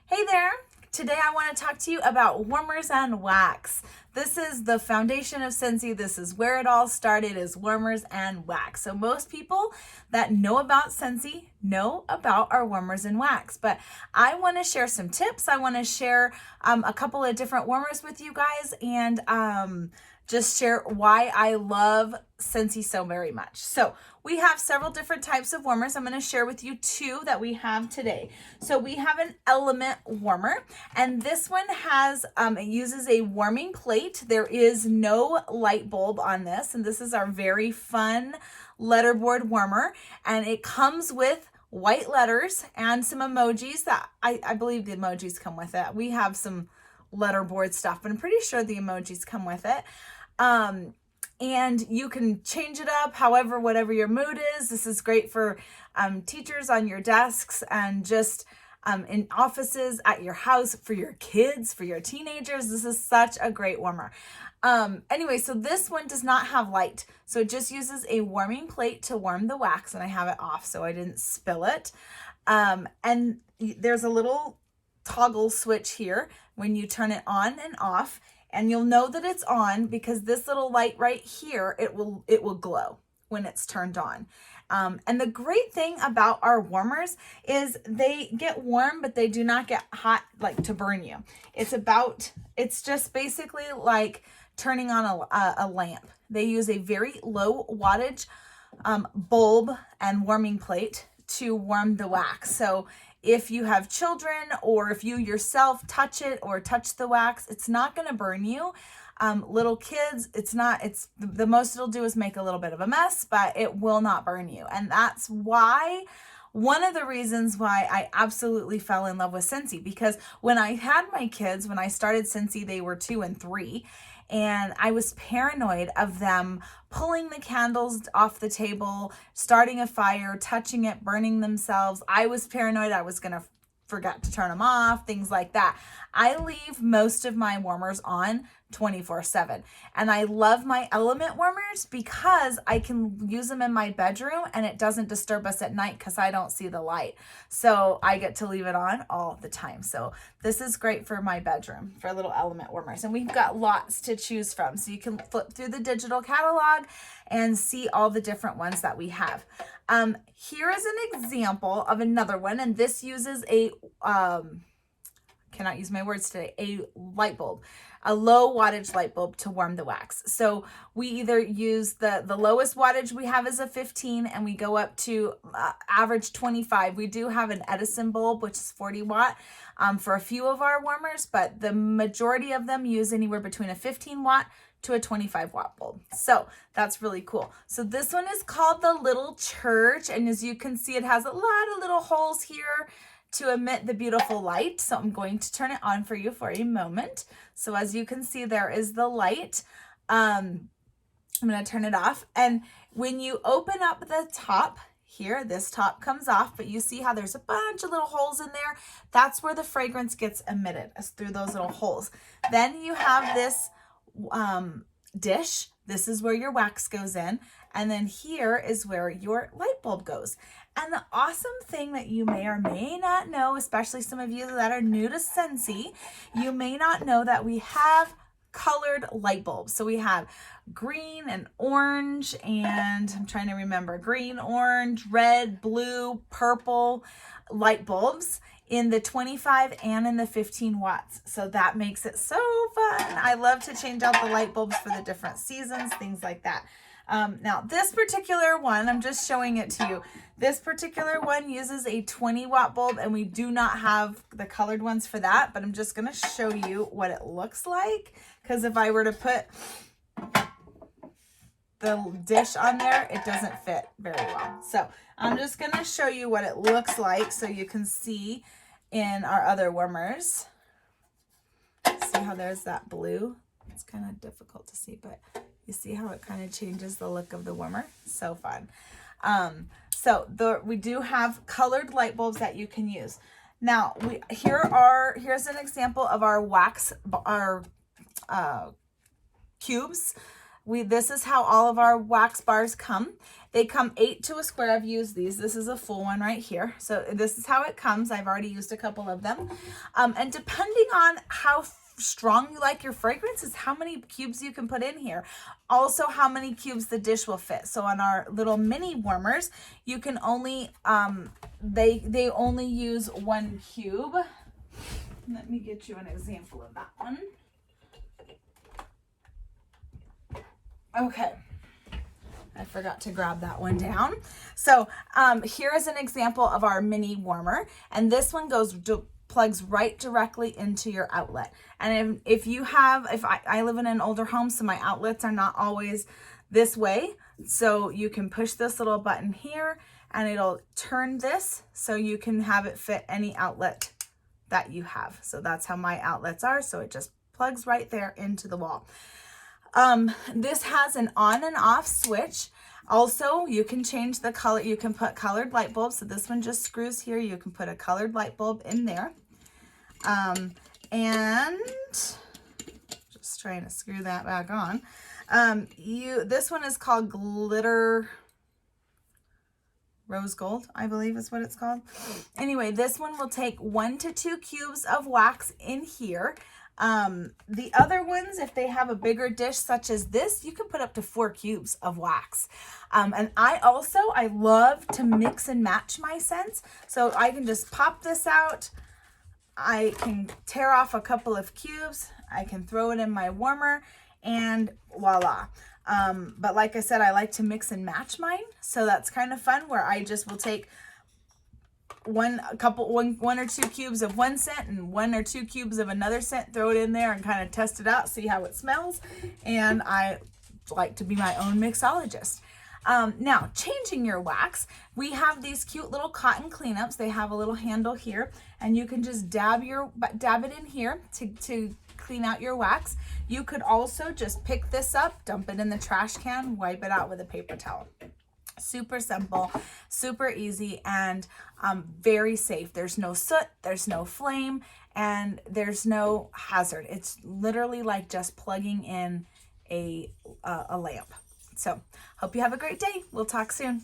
Hey there! Today I want to talk to you about warmers and wax. This is the foundation of Scentsy. This is where it all started, is warmers and wax. So most people that know about Scentsy know about our warmers and wax, but I want to share some tips. I want to share a couple of different warmers with you guys and just share why I love Scentsy so very much. So we have several different types of warmers. I'm going to share with you two that we have today. So we have an element warmer, and this one has, it uses a warming plate. There is no light bulb on this, and this is our very fun letterboard warmer, and it comes with white letters and some emojis that I believe the emojis come with it. We have some letterboard stuff, but I'm pretty sure the emojis come with it. And you can change it up however, whatever your mood is. This is great for teachers on your desks and just in offices, at your house, for your kids, for your teenagers. This is such a great warmer. Anyway, so this one does not have light. So it just uses a warming plate to warm the wax, and I have it off so I didn't spill it. And there's a little toggle switch here when you turn it on and off. And you'll know that it's on because this little light right here, it will glow when it's turned on. And the great thing about our warmers is they get warm, but they do not get hot, like to burn you. It's just basically like turning on a lamp. They use a very low wattage bulb and warming plate to warm the wax. So if you have children or if you yourself touch it or touch the wax, it's not going to burn you. Little kids, it's the most it'll do is make a little bit of a mess, but it will not burn you. And that's why, one of the reasons why I absolutely fell in love with Scentsy, because when I had my kids, when I started Scentsy, they were 2 and 3. And I was paranoid of them pulling the candles off the table, starting a fire, touching it, burning themselves. I was paranoid I was going to forget to turn them off, things like that. I leave most of my warmers on 24/7. And I love my element warmers because I can use them in my bedroom and it doesn't disturb us at night because I don't see the light. So I get to leave it on all the time. So this is great for my bedroom, for little element warmers. And we've got lots to choose from. So you can flip through the digital catalog and see all the different ones that we have. Here is an example of another one, and this uses a cannot use my words today, a light bulb, a low wattage light bulb to warm the wax. So we either use the lowest wattage we have is a 15, and we go up to average 25. We do have an Edison bulb, which is 40 watt for a few of our warmers, but the majority of them use anywhere between a 15 watt to a 25 watt bulb. So that's really cool. So this one is called the Little Church, and as you can see, it has a lot of little holes here to emit the beautiful light. So I'm going to turn it on for you for a moment. So as you can see, there is the light. I'm going to turn it off. And when you open up the top here, this top comes off, but you see how there's a bunch of little holes in there. That's where the fragrance gets emitted, is through those little holes. Then you have this dish. This is where your wax goes in. And then here is where your light bulb goes. And the awesome thing that you may or may not know, especially some of you that are new to Scentsy, you may not know that we have colored light bulbs. So we have green and orange, and I'm trying to remember, green, orange, red, blue, purple light bulbs in the 25 and in the 15 watts. So that makes it so fun. I love to change out the light bulbs for the different seasons, things like that. Now this particular one, I'm just showing it to you. This particular one uses a 20 watt bulb, and we do not have the colored ones for that, but I'm just going to show you what it looks like. Because if I were to put the dish on there, it doesn't fit very well. So I'm just going to show you what it looks like so you can see in our other warmers. See how there's that blue? It's kind of difficult to see, but you see how it kind of changes the look of the warmer? So fun. We do have colored light bulbs that you can use. Now, here's an example of our wax, cubes. This is how all of our wax bars come. They come 8 to a square. I've used these. This is a full one right here. So this is how it comes. I've already used a couple of them. And depending on how strong you like your fragrance is how many cubes you can put in here. Also how many cubes the dish will fit. So on our little mini warmers, you can only, they only use 1 cube. Let me get you an example of that one. Okay. I forgot to grab that one down. So here is an example of our mini warmer. And this one plugs right directly into your outlet. And if I live in an older home, so my outlets are not always this way. So you can push this little button here and it'll turn this so you can have it fit any outlet that you have. So that's how my outlets are. So it just plugs right there into the wall. This has an on and off switch. Also, you can change the color. You can put colored light bulbs. So this one just screws here. You can put a colored light bulb in there. And just trying to screw that back on. This one is called glitter rose gold, I believe is what it's called. Anyway, this one will take 1 to 2 cubes of wax in here. The other ones, if they have a bigger dish such as this, you can put up to 4 cubes of wax. And I love to mix and match my scents. So I can just pop this out. I can tear off a couple of cubes. I can throw it in my warmer and voila. But like I said, I like to mix and match mine. So that's kind of fun where I just will take one or two cubes of one scent and 1 or 2 cubes of another scent, throw it in there and kind of test it out, see how it smells. And I like to be my own mixologist. Now, changing your wax, we have these cute little cotton cleanups. They have a little handle here, and you can just dab it in here to clean out your wax. You could also just pick this up, dump it in the trash can, wipe it out with a paper towel. Super simple, super easy, and very safe. There's no soot, there's no flame, and there's no hazard. It's literally like just plugging in a lamp. So hope you have a great day. We'll talk soon.